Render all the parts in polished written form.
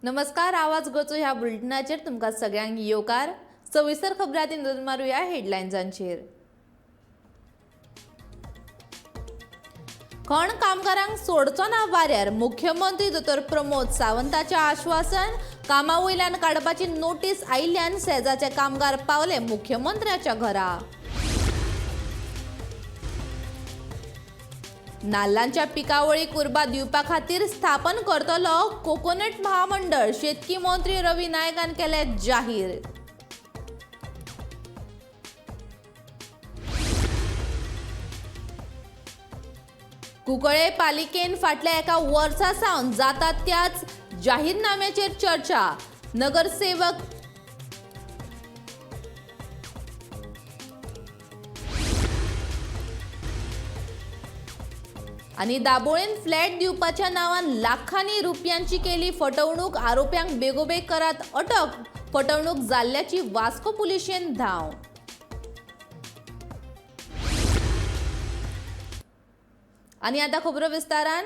नमस्कार, आवाज गोचो ह्या बुलेटिनाचेर तुमकां सगळ्यांक येवकार। सविस्तर खबरांनी नदर मारूया हेडलायन्सांचेर। खण कामगारांक सोडचो ना वाऱ्यार मुख्यमंत्री दोतोर प्रमोद सावंताचें आश्वासन। कामा वयल्यान काडपाची नोटीस आयिल्ल्यान सेजाचे कामगार पावले मुख्यमंत्र्याच्या घरा। नाल्लांच्या पिकावळीक उर्बा दिवपा खातीर स्थापन करतलो कोकोनट महामंडळ, शेतकी मंत्री रवी नायकान केले जाहीर। कुंकळे पालिकेन फाटल्या एका वर्सा सावन जाता त्याच जाहीरनाम्याचेर चर्चा। नगरसेवक आनी दाबोळेन फ्लॅट दिवपाच्या नांवान लाखांनी रुपयांची केली फटवणूक। आरोप्यांक बेगोबेग करात अटक। फटवणूक जाल्ल्याची वास्को पुलिशेन धांव। आनी आतां खबरो विस्तारान।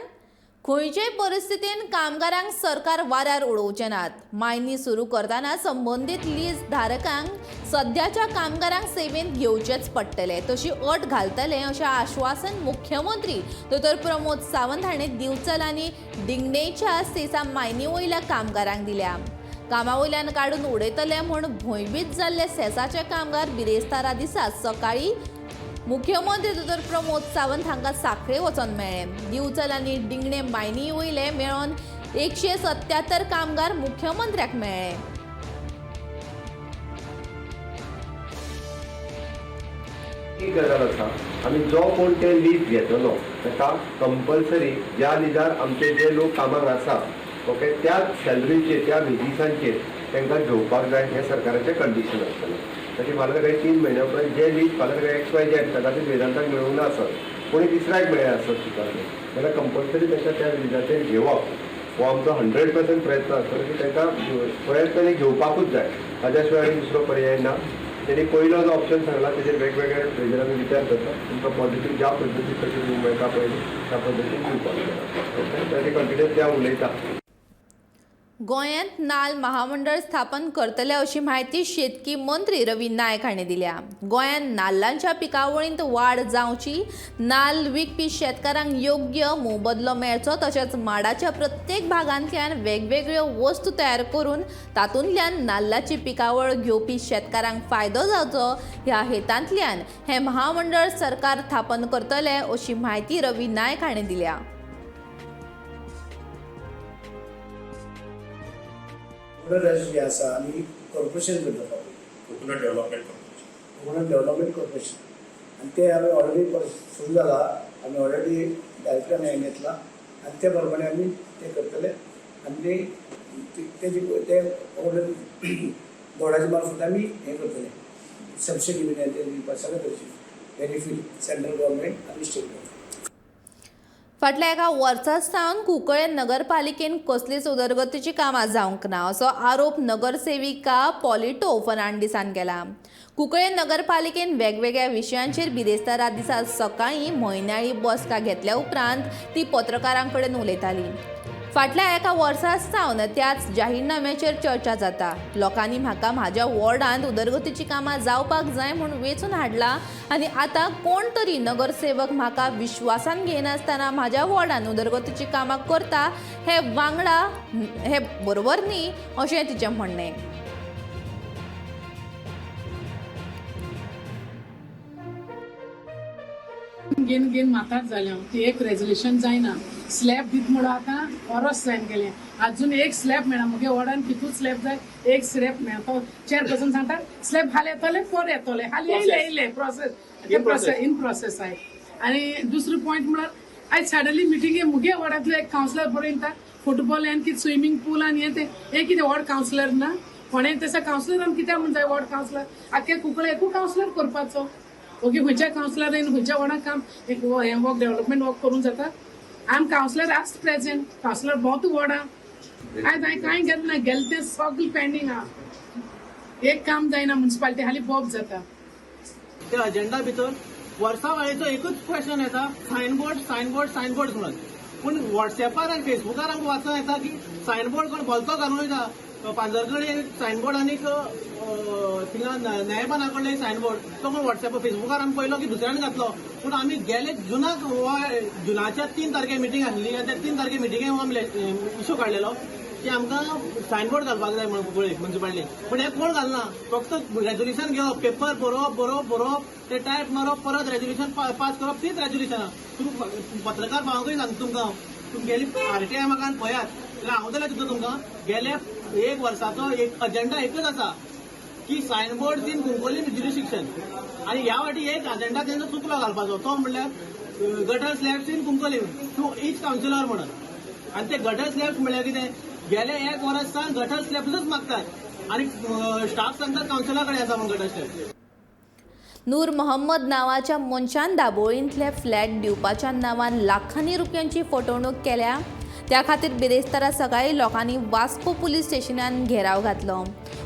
खंयचेय परिस्थितीन कामगारांक सरकार वाऱ्यार उडोवचे नात। मायनी सुरू करतना संबंधीत लीज धारकांक सध्याच्या कामगारांक सेवेंत घेवचेच पडटले, तशी अट घालतले अशें आश्वासन मुख्यमंत्री दोतोर प्रमोद सावंत हांणी दिवचल आनी डिंगणेच्या सेसा मायनी वयल्या कामगारांक दिल्या। कामा वयल्यान काडून उडयतले म्हूण भयभीत जाल्ले सेसाचे कामगार बिरेस्तारा दिसा सकाळी मुख्यमंत्री दोतोर प्रमोद सावंत हांकां सांखळे वचून मेळ्ळे। दिवचल आनी डिंगणे मायनी वयले मेळोन 177 कामगार मुख्यमंत्र्याक मेळ्ळे। एक गजाल आसा, आमी जो कोण ते लीज घेतलो ताका कंपल्सरी ज्या लिजार आमचे जे लोक कामाक आसा ओके त्याच सॅलरीचेर त्या वेजीसांचेर तांकां घेवपाक जाय हें सरकाराचें कंडिशन आसतलें। तशें फाल्यां सकाळी 3 म्हयन्या उपरांत जे लीज फाल्यां सकाळी XYZ कदाचित वेदांताक मेळूंक ना आसत, कोणी तिसऱ्याक मेळ्ळे आसत स्विकारले जाल्यार कंपल्सरी तांकां त्या लिजाचेर घेवप हो आमचो 100% प्रयत्न आसतलो की तांकां प्रयत्न घेवपाकूच जाय। ताज्या शिवाय आनी दुसरो पर्याय ना। तेणी पयलो जो ऑप्शन सांगला तेजेर वेगवेगळ्या हेजेर आमी विचार करता, तुमकां पॉझिटीव ज्या पद्दतीन तशें दिवंक मेळटा पळय त्या पद्दतीन दिवपाक मेळटा। ताजे कंटिन्यूअसली हांव उलयतां। गोंयांत नाल्ल महामंडळ स्थापन करतले अशी माहिती शेतकी मंत्री रवी नायक हांणी दिल्या। गोंयांत नाल्लांच्या पिकावळींत वाड जावची, नाल्ल विकपी शेतकारांक योग्य मोबदलो मेळचो, तशेंच माडाच्या प्रत्येक भागांतल्यान वेगवेगळ्यो वस्तू तयार करून तातूंतल्यान नाल्लाची पिकावळ घेवपी शेतकारांक फायदो जावचो ह्या हेतांतल्यान हें महामंडळ सरकार स्थापन करतले अशी माहिती रवी नायक हांणी दिल्या। जी आसा आनी कॉर्पोरेशन करता कोकोनट डेव्हलपमेंट कॉर्पोरेशन आनी ते आमी ऑलरेडी सुरू जाला। आमी ऑलरेडी डायरेक्टरान हें घेतला आनी ते प्रमाणे आमी ते करतले आनी ते ऑलरेडी बोर्डाच्या मार्फत आमी हें करतले, सबसिडी बी दिवपाक सगळें करची बेनिफीट सेंट्रल गव्हर्मेंट आनी स्टेट गव्हर्मेंट। फाटल्या एका वर्सा सावन कुंकळे नगरपालिकेन कसलीच उदरगतीची कामां जावंक ना असो आरोप नगरसेविका पॉलिटो फर्नांडिसान केला। कुंकळे नगरपालिकेन वेगवेगळ्या विशयांचेर बिरेस्तारा दिसा सकाळी म्हयन्याळी बसका घेतल्या उपरांत ती पत्रकारां कडेन उलयताली। फाटल्या एका वर्सा सावन त्याच जाहीरनाम्याचेर चर्चा जाता। लोकांनी म्हाका म्हाज्या वॉर्डांत उदरगतीची कामां जावपाक जाय म्हूण वेंचून हाडला आनी आतां कोण तरी नगरसेवक म्हाका विश्वासान घेयनासतना म्हाज्या वॉर्डांत उदरगतीची कामां करता हे बरोबर न्ही अशें तिचें म्हणणें। घेन माताच जालें ती एक रेजोल्यूशन जायना। स्लॅब दित म्हणून आतां वर्स जायन गेलें, अजून एक स्लॅब मेळना। मुगे वॉर्डान कितूच स्लॅब जाय, एक स्लॅब मेळना। तो चेअरपर्सन सांगता स्लॅब हाल येतले पर येतले, हाल येयले प्रोसेस इन प्रोसेस आहे। आनी दुसरो पॉयंट म्हळ्यार आयज सडनली मिटिंगे मुगे वॉर्डांतलो एक कावन्सिलर बरो येता फुटबॉल आनी कितें स्विमींग पूल आनी हें कितें वॉर्ड कावन्सिलर ना कोणें तशें कावन्सिलरान कित्याक म्हण जाय वॉर्ड कावन्सिलर आख्या कुंकळे एकू कावन्सिलर करपाचो। ओके खंयच्या कावन्सिलरान खंयच्या वॉर्डाक काम एक हें वर्क डेव्हलपमेंट वर्क करूंक जाता। आम कावन्सिलर आस प्रेजेंट, कावन्सिलर भोंवता वॉर्डां आयज हांवें कांय गेलें ना, गेलें तें सगळें पेंडींग आहा। एक काम जायना, म्युनिसिपालिटी हालीं बॉब जाता। त्या अजेंडा भितर वर्सा वेळेचो एकूच क्वेश्चन येता सायनबोर्ड म्हणून। पूण व्हॉट्सॅपार आनी फेसबुकार आमकां वाचूंक येता की सायनबोर्ड कोण भलतो घालून वयता पांजरकडेन एक सायनबोर्ड आनीक थिंगा न्यायपाना कडले सायनबोर्ड तो कोण व्हॉट्सॅप फेसबुकार आमी पयलो की दुसऱ्यान घातलो पूण आमी गेले जुनाक जुनाच्या 3 तारखेक मिटींग आसली आनी त्या 3 तारखेक मिटींगेक आमले इशू काडलेलो की आमकां सायनबोर्ड घालपाक जाय म्हणून कुंकळे म्युन्सिपालिटी पूण हे कोण घालना फक्त रेजोल्युशन घेवप पेपर बरोवप ते टायप मारप परत रेजोल्युशन पास करप तीच रेजोल्युशनां तुमी पत्रकार भावाकूय सांगता तुमकां तुमगेली RTI म्हाका पळयात जाल्यार हांव जाल्यार सुद्दां तुमकां गेल्या 1 वर्साचो एक अजेंडा एकच आसा की सायनबोर्ड इन कुंकोली ज्युरिस्डिक्शन आनी ह्या वाटी एक अजेंडा तेंचो चुकलो घालपाचो तो म्हणल्यार gutter slabs in Cuncolim to each councillor म्हणून आनी ते गटर स्लॅब्स म्हळ्यार कितें गेले 1 वर्स सावन गटर स्लॅब्सच मागतात आनी स्टाफ सांगतात कावन्सिलरा कडेन आसा म्हणून गटर स्लॅब्स. नूर मोहम्मद नावाच्या मनशान दाबोळींतले फ्लॅट दिवपाच्या नांवान लाखांनी रुपयांची फटवणूक केल्या. त्या खातीर बिरेस्तारा सकाळी लोकांनी वास्को पुलीस स्टेशनान घेराव घातलो.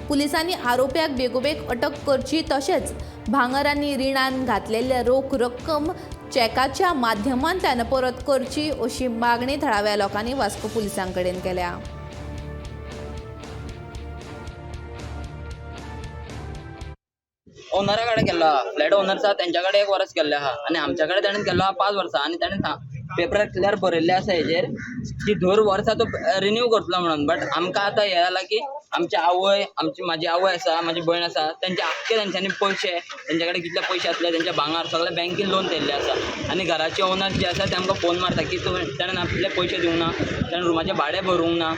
पुलिसांनी आरोप्याक बेगोबेग अटक करची तशेंच भांगर आनी रिणान घातलेले रोख रक्कम चॅकाच्या माध्यमांतल्यान परत करची अशी मागणी थळाव्या लोकांनी वास्को पुलिसां कडेन केल्या. ओनरा कडेन केल्लो आहा फ्लॅट ओनर आसा तेंच्या कडेन 1 वर्स केल्लें आहा आनी आमच्या कडेन ताणें केल्लो आहा 5 वर्सां आनी ताणें पेपरार क्लियर बरयल्लें आसा हेजेर की दर वर्सा तो रिन्यू करतलो म्हणून. बट आमकां आतां हें जाला की आमची आवय म्हाजी आवय आसा म्हाजी भयण आसा तेंचे आख्खे तेंच्यांनी पयशे तेंच्या कडेन कितले पयशे आसले तेंचे भांगर सगळे बँकेन लोन केल्ले आसा आनी घराचे ओनर जे आसा ते आमकां फोन मारता की ताणें आपले पयशे दिवंक ना ताणें रुमाचें भाडें भरूंक ना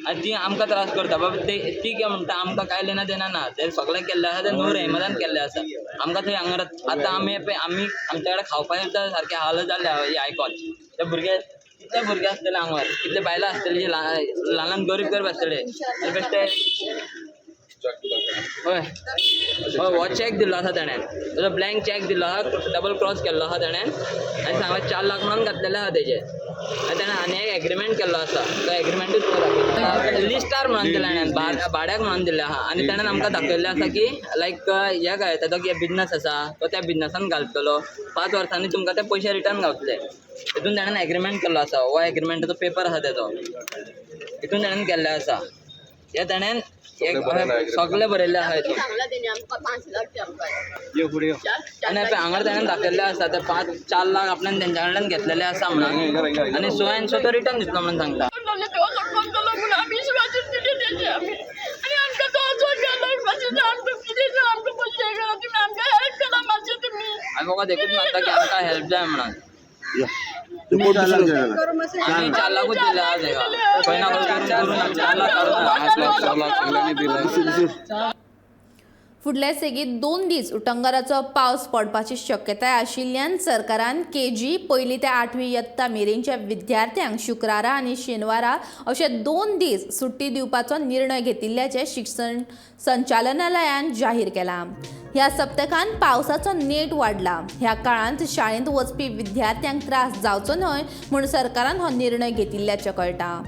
आनी ती आमकां त्रास करता बाबा ती कितें म्हणटा आमकां काय लेना देना ना ते सगळें केल्लें आसा ते नूर अहमदान केल्लें आसा. आमकां थंय हांगा आतां आमी आमच्या कडेन खावपाक येता सारकें हाल जाल्ले हे आयकॉन ते भुरगे कितले भुरगे आसतले हांगार कितले बायलां आसतली जे ल्हान गरीब आसतले बेश्टे हय हो चॅक दिल्लो आसा ताणें ताजो ब्लँक चॅक दिल्लो आसा डबल क्रॉस केल्लो आसा ताणें आनी सांगा 4 लाख म्हणून घातलेले आहा तेजे आनी ताणें आनी एक एग्रीमेंट केल्लो आसा तो एग्रीमेंटूच लिस्टार म्हणून दिलें ताणें भाड्याक म्हणून दिल्लें आहा आनी ताणें आमकां दाखयल्लें आसा की लायक हे काय ताजो बिजनस आसा तो त्या बिजनसान घालतलो 5 वर्सांनी तुमकां ते पयशे रिटर्न गावतले. हितून ताणें एग्रीमेंट केल्लो आसा हो एग्रीमेंटाचो पेपर आसा तेजो हितून ताणें केल्लें आसा हे ताणें सगळे बरयल्ले आहा हितून आनी हांगा ताणें दाखयल्लें आसा ते 4 लाख आपल्यान तेंच्या कडल्यान घेतलेले आसा म्हणून आनी सो एन सो तो रिटर्न दितलो म्हणून सांगता. आमी म्हाका देखूच मागता की आमकां हेल्प जाय म्हणून आमी 4 लाखूच दिले आहा तेका खंय ना करून 4 लाख. फुडल्या सेगीत 2 दीस उटंगराचो पावस पडपाची शक्यताय आशिल्ल्यान सरकारान KG 1ली ते 8वी इयत्ता मेरेनच्या विद्यार्थ्यांक शुक्रारा आनी शेनवारा अशे 2 दीस सुट्टी दिवपाचो निर्णय घेतिल्ल्याचे शिक्षण संचालनालयान जाहीर केला. ह्या सप्तकांत पावसाचो नेट वाडला. ह्या काळांत शाळेंत वचपी विद्यार्थ्यांक त्रास जावचो न्हय म्हूण सरकारान हो निर्णय घेतिल्ल्याचें कळटा.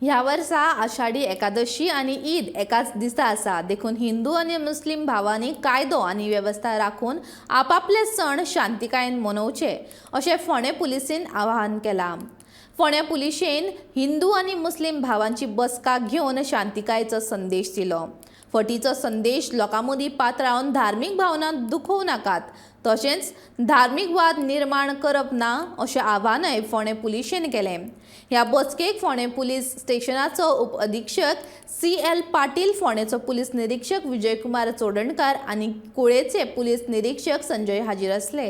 ह्या वर्सा आषाढी एकादशी आनी ईद एकाच दिसा आसा. देखून हिंदू आनी मुस्लीम भावांनी कायदो आनी वेवस्था राखून आपापले सण शांतिकायेन मनोवचे अशें फोंडें पुलिसेन आवाहन केलां. फोंडें पुलिशेन हिंदू आनी मुस्लीम भावांची बसका घेवन शांतिकायेचो संदेश दिलो. फटीचो संदेश लोकां मदीं पातळावन धार्मीक भावना दुखोव नाकात तशेंच धार्मीक वाद निर्माण करप ना अशें आव्हानय फोंडें पुलिशेन केलें. ह्या बसकेक फोंडें पुलीस स्टेशनाचो उप अधीक्षक CL पाटील, फोंडेंचो पुलीस निरीक्षक विजयकुमार चोडणकार आनी कुळेचे पुलीस निरीक्षक संजय हाजीर आसले.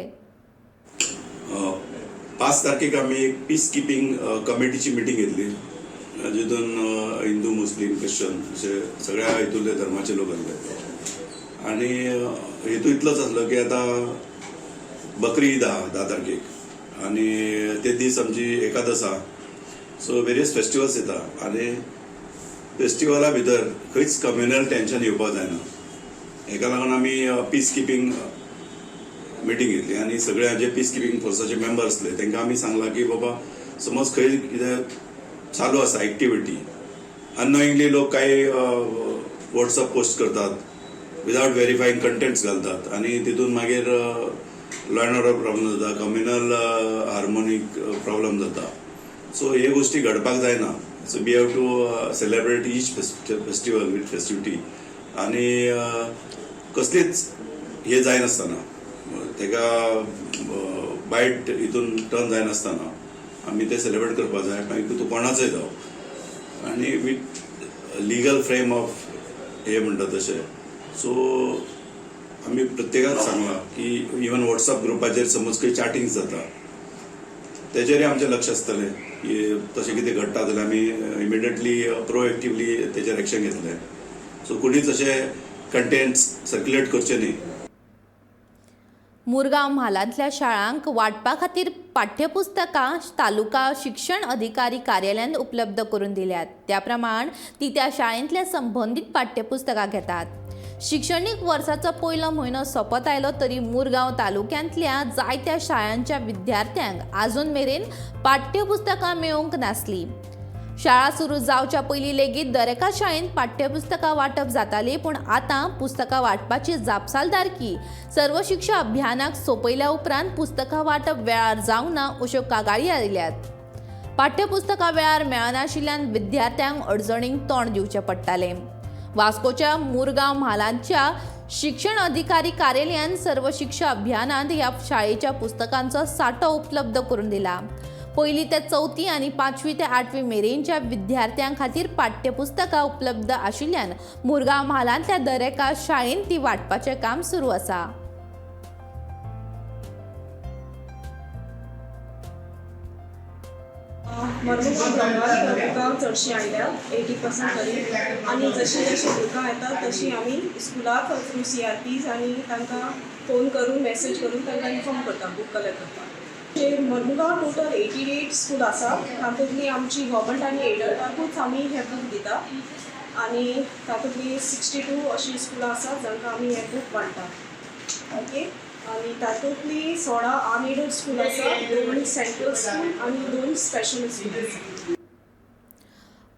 5 तारखेक आमी एक पीस किपींग कमिटीची मिटींग घेतली जितून हिंदू मुस्लीम ख्रिश्चन अशे सगळ्या हितूंतले धर्माचे लोक आसले आनी हेतू इतलोच आसलो की आतां बकरी ईद आहा 10 तारखेक आनी ते दीस आमची एकादस आहा सो वेरियस फेस्टिवल्स येता आनी फेस्टिवला भितर खंयच कम्युनल टेन्शन येवपाक जायना. हेका लागून आमी पीस किपींग मिटींग घेतली आनी सगळे जे पीस किपींग फोर्साचे मेंबर आसले तांकां आमी सांगलां की बाबा समज खंय कितें चालू आसा एक्टिविटी. अननोइंगली लोक काही व्हॉट्सअप पोस्ट करतात, विदाउट व्हेरीफाईंग कंटेंट्स घालतात आणि तितून मागीर लॉ अँड ऑर्डर प्रॉब्लेम जाता, कम्युनल हार्मोनीक प्रॉब्लेम जाता. सो हे गोष्टी घडपाक जायना. So we have to celebrate each festival with festivity आणि कसलीच हे जायनासतना तेका वायट हितून टर्न जायनासतना आमी ते सेलिब्रेट करपाक जाय. मागीर तूं कोणाचोय जावं आणि विथ लिगल फ्रेम ऑफ हे म्हणटा तशें. सो आमी प्रत्येकाक सांगलां की इवन व्हॉट्सअप ग्रुपाचेर समज खंय चॅटिंग जाता तेजेरूय आमचें लक्ष आसतलें की तशें कितें घडटा जाल्यार आमी इमिडिएटली प्रोएक्टिवली तेजेर एक्शन घेतलें. सो कोणीच अशें कंटेंट्स सर्क्युलेट करचे न्ही. मुरगांव म्हालांतल्या शाळांक वांटपा खातीर पाठ्यपुस्तकां तालुका शिक्षण अधिकारी कार्यालयान उपलब्ध करून दिल्यात. त्या प्रमाण ती त्या शाळेंतल्या संबंधीत पाठ्यपुस्तकां घेतात. शिक्षणीक वर्साचो पयलो म्हयनो सोंपत आयलो तरी मुरगांव तालुक्यांतल्या जायत्या शाळांच्या विद्यार्थ्यांक आजून मेरेन पाठ्यपुस्तकां मेळूंक नासली. शाळा सुरू जावच्या पयलीं लेगीत दर एका शाळेंत पाठ्यपुस्तकां वांटप जाताली, पूण आतां पुस्तकां वांटपाची जापसालदारकी सर्व शिक्षा अभियानाक सोंपयल्या उपरांत पुस्तकां वांटप वेळार जावंक ना अश्यो कागाळी आयल्यात. पाठ्यपुस्तकां वेळार मेळनाशिल्ल्यान विद्यार्थ्यांक अडचणींक तोंड दिवचें पडटालें. वास्कोच्या मुरगांव म्हालांच्या शिक्षण अधिकारी कार्यालयान सर्व शिक्षा अभियानांत ह्या शाळेच्या पुस्तकांचो सांठो उपलब्ध करून दिला. 1ली ते 4थी आनी 5वी ते 8वी मेरेनच्या विद्यार्थ्यां खातीर पाठ्यपुस्तकां उपलब्ध आशिल्ल्यान मुरगांव म्हालांतल्या दर एका शाळेंत ती वांटपाचें काम सुरू आसा. भुरगां चडशीं आयल्यात 80% तरी आनी जशी जशी भुरगां येतात तशी आमी स्कुलाक थ्रू CRPs आनी तांकां फोन करून मेसेज करून तांकां इन्फॉर्म करता बूक कलेक्ट करपाक. मडगांव टोटल 88 स्कूल आसा. तातूंतली आमची गव्हर्मेंट आनी एडल्टाकूच आमी हे बूक दिता आनी तातूंतली 62 अशी स्कुलां आसात जांकां आमी हे बूक वांटतात. ओके. आनी तातूंतली 16 अनएडेड स्कूल आसा, 2 सेंट्रल स्कूल आनी 2 स्पेशल स्कूल आसा.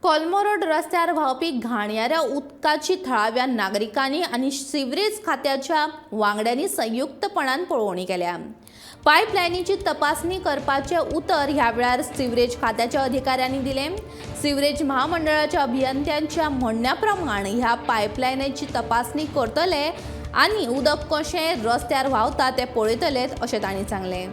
कोलमो रोड रस्त्यार व्हांवपी घाणयाऱ्या उदकाची थळाव्या नागरिकांनी आनी सिवरेज खात्याच्या वांगड्यांनी संयुक्तपणान पळोवणी केल्या. पायपलायनीची तपासणी करपाचे उतर ह्या वेळार सिवरेज खात्याच्या अधिकाऱ्यांनी दिले. सिवरेज महामंडळाच्या अभियंत्यांच्या म्हणण्या प्रमाण ह्या पायपलायनीची तपासणी करतले आनी उदक कशें रस्त्यार व्हांवता तें पळयतलेत अशें तांणी सांगलें.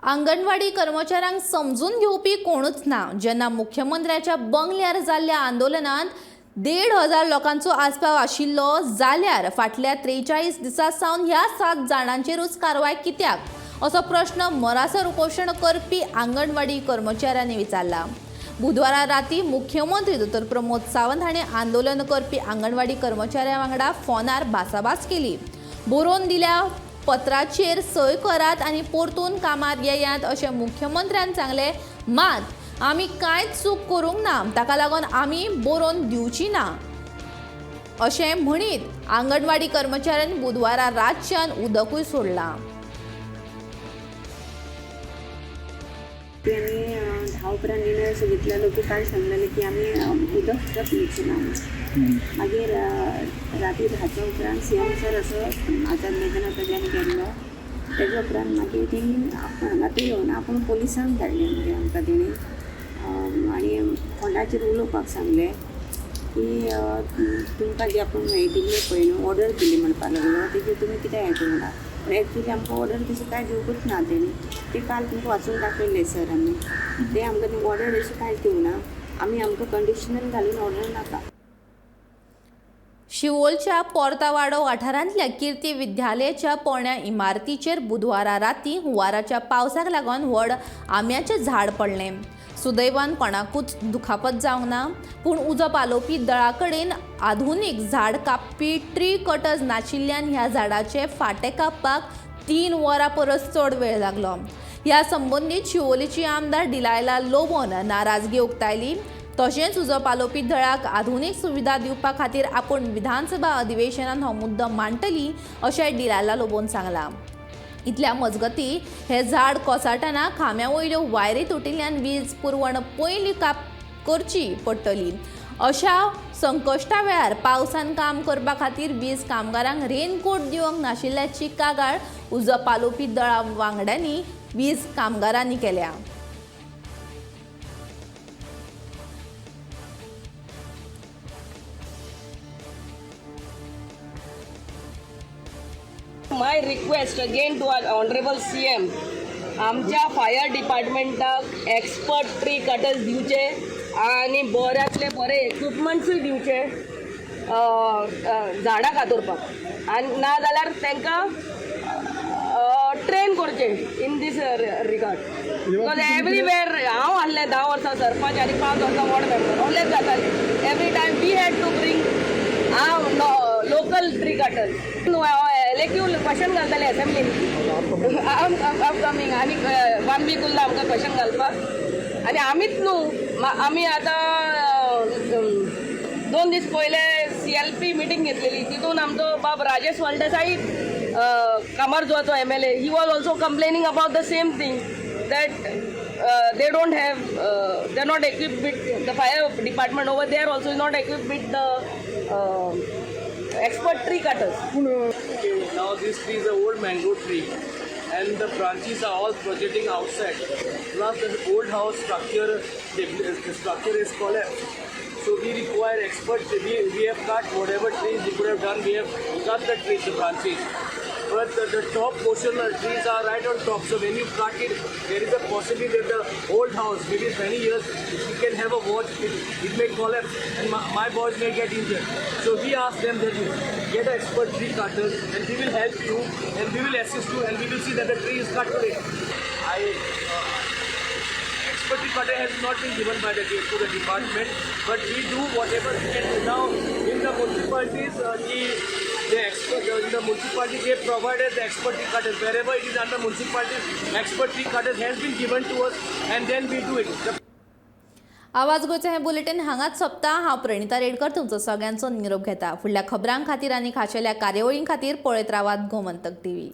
अंगणवाडी कर्मचाऱ्यांक समजून घेवपी कोणूच ना. जेन्ना मुख्यमंत्र्याच्या बंगल्यार जाल्ल्या आंदोलनात 1,500 लोकांचो आस्पाव आशिल्लो जाल्यार फाटल्या 43 दिसां सावन ह्या 7 जाणांचेरूच कारवाय कित्याक असो प्रश्न मरासर उपोशण करपी अंगणवाडी कर्मचाऱ्यांनी विचारला. बुधवारा राती मुख्यमंत्री दोतोर प्रमोद सावंत हाणें आंदोलन करपी अंगणवाडी कर्मचाऱ्यां वांगडा फोनार भासाभास केली. बरोवन दिल्या पत्राचेर सय करात आनी परतून कामार येयात अशें मुख्यमंत्र्यान सांगलें. मात आमी कांयच चूक करूंक ना, ताका लागून आमी बरोवन दिवची ना अशें म्हणीत आंगणवाडी कर्मचाऱ्यांनी बुधवारा रातच्यान उदकूय सोडलां. आनी 10 उपरांत निर्णय असो घेतलेलो की काल सांगलेलें की आमी उदक सुद्दां पिवचें ना. मागीर राती 10च्या उपरांत CM सर असो आचार मैदाना कडल्यान गेल्लो. तेच्या उपरांत मागीर तेणी हांगा ते येवन आपूण पोलिसांक धाडलें. म्हणजे आमकां तेणी आनी फोनाचेर उलोवपाक सांगलें की तुमकां जे आपूण दिल्ले पळय न्हू ऑर्डर दिली म्हणपाक लागलो तेजेर तुमी कितें हें करूं ना. पण एक्चुली आमकां ऑर्डर तशें कांय दिवंकूच ना तेणी. ते काल तुमकां वाचून दाखयल्ले सर आमी. ते आमकां ती ऑर्डर अशी कांयच दिवं ना. आमी आमकां कंडिशनल घालून ऑर्डर नाका. शिवोलच्या पोर्तावाडो वाठारांतल्या कीर्ती विद्यालयाच्या पोरण्या इमारतीचेर बुधवारा रातीं हुंवाराच्या पावसाक लागून व्हड आंब्याचें झाड पडलें. सुदैवान कोणाकूच दुखापत जावंक ना, पूण उजो पालोवपी दळा कडेन आधुनीक झाड कापपी ट्री कटर्स नाशिल्ल्यान ह्या झाडाचे फाटे कापपाक 3 वरां परस चड वेळ लागलो. ह्या संबंदीत शिवोलेची आमदार डिलायला लोबोन नाराजगी उक्तायली. तशेंच उजो पालोवपी दळाक आधुनीक सुविधा दिवपा खातीर आपूण विधानसभा अधिवेशनात हो मुद्दो मांडटली अशें डिलायला लोबोन सांगलां. इतल्या मजगतीं हें झाड कोसळटना खांब्या वयल्यो वायरी तुटिल्ल्यान वीज पुरवण पयलीं करची पडटली. अशा संकश्टा वेळार पावसान काम करपा खातीर वीज कामगारांक रेनकोट दिवंक नाशिल्ल्याची कागाळ उजो पालोवपी दळा वांगड्यांनी वीज कामगारांनी केल्या. My request again to our honorable CM, आमच्या फायर डिपार्टमेंटाक एक्सपर्ट ट्री कटर्स दिवचे आणि बऱ्यातले बरे इक्विपमेंट्सूय दिवचे झाडां कातरपाक, आनी ना जाल्यार तांकां ट्रेन करचे in this regard. Because everywhere हांव आहलें 10 वर्सां सरपंच आनी 5 वर्सां वॉर्ड मेंबर, ऑलवेज जातालें. Every time we had to bring local tree cutters. Elective question घालताले असेंब्लीन अपकमींग, आनी 1 वीक उरला आमकां क्वेश्चन घालपाक. आनी आमीच न्हू, आमी आतां 2 दीस पयले CLP मिटींग घेतलेली, तितून आमचो बाब राजेश फळदेसाई कामारजुआचो MLA, he was also complaining about the same thing that they don't have, they're not equipped with, the fire department over there also is not equipped with the expert tree cutters. Okay, now this tree is an old mango tree and the branches are all projecting outside. Plus the old house structure, the structure is collapsed. So we require experts. We have cut whatever trees we could have done. We have cut the trees, the branches. But the top portion of the trees are right on top. So when you cut it, there is a possibility that the old house, maybe many years, it can have a watch. It may collapse and my boys may get injured. So we ask them that you get an expert tree cutter and we will help you and we will assist you and we will see that the tree is cut today. Expert tree cutter has not been given by to the department, but we do whatever we can do. Now in the municipalities, in the municipality they provided the expert tree cutters. Wherever it is under municipalities, expert tree cutters has been given to us and then we do it. आवाज गोंयचें हें bulletin हांगाच सोंपता. हांव प्रणिता रेडकर तुमचो सगळ्यांचो निरोप घेता. फुडल्या खबरां खातीर आनी खाशेल्या कार्यावळीं खातीर पळयत रावात गोमंतक TV.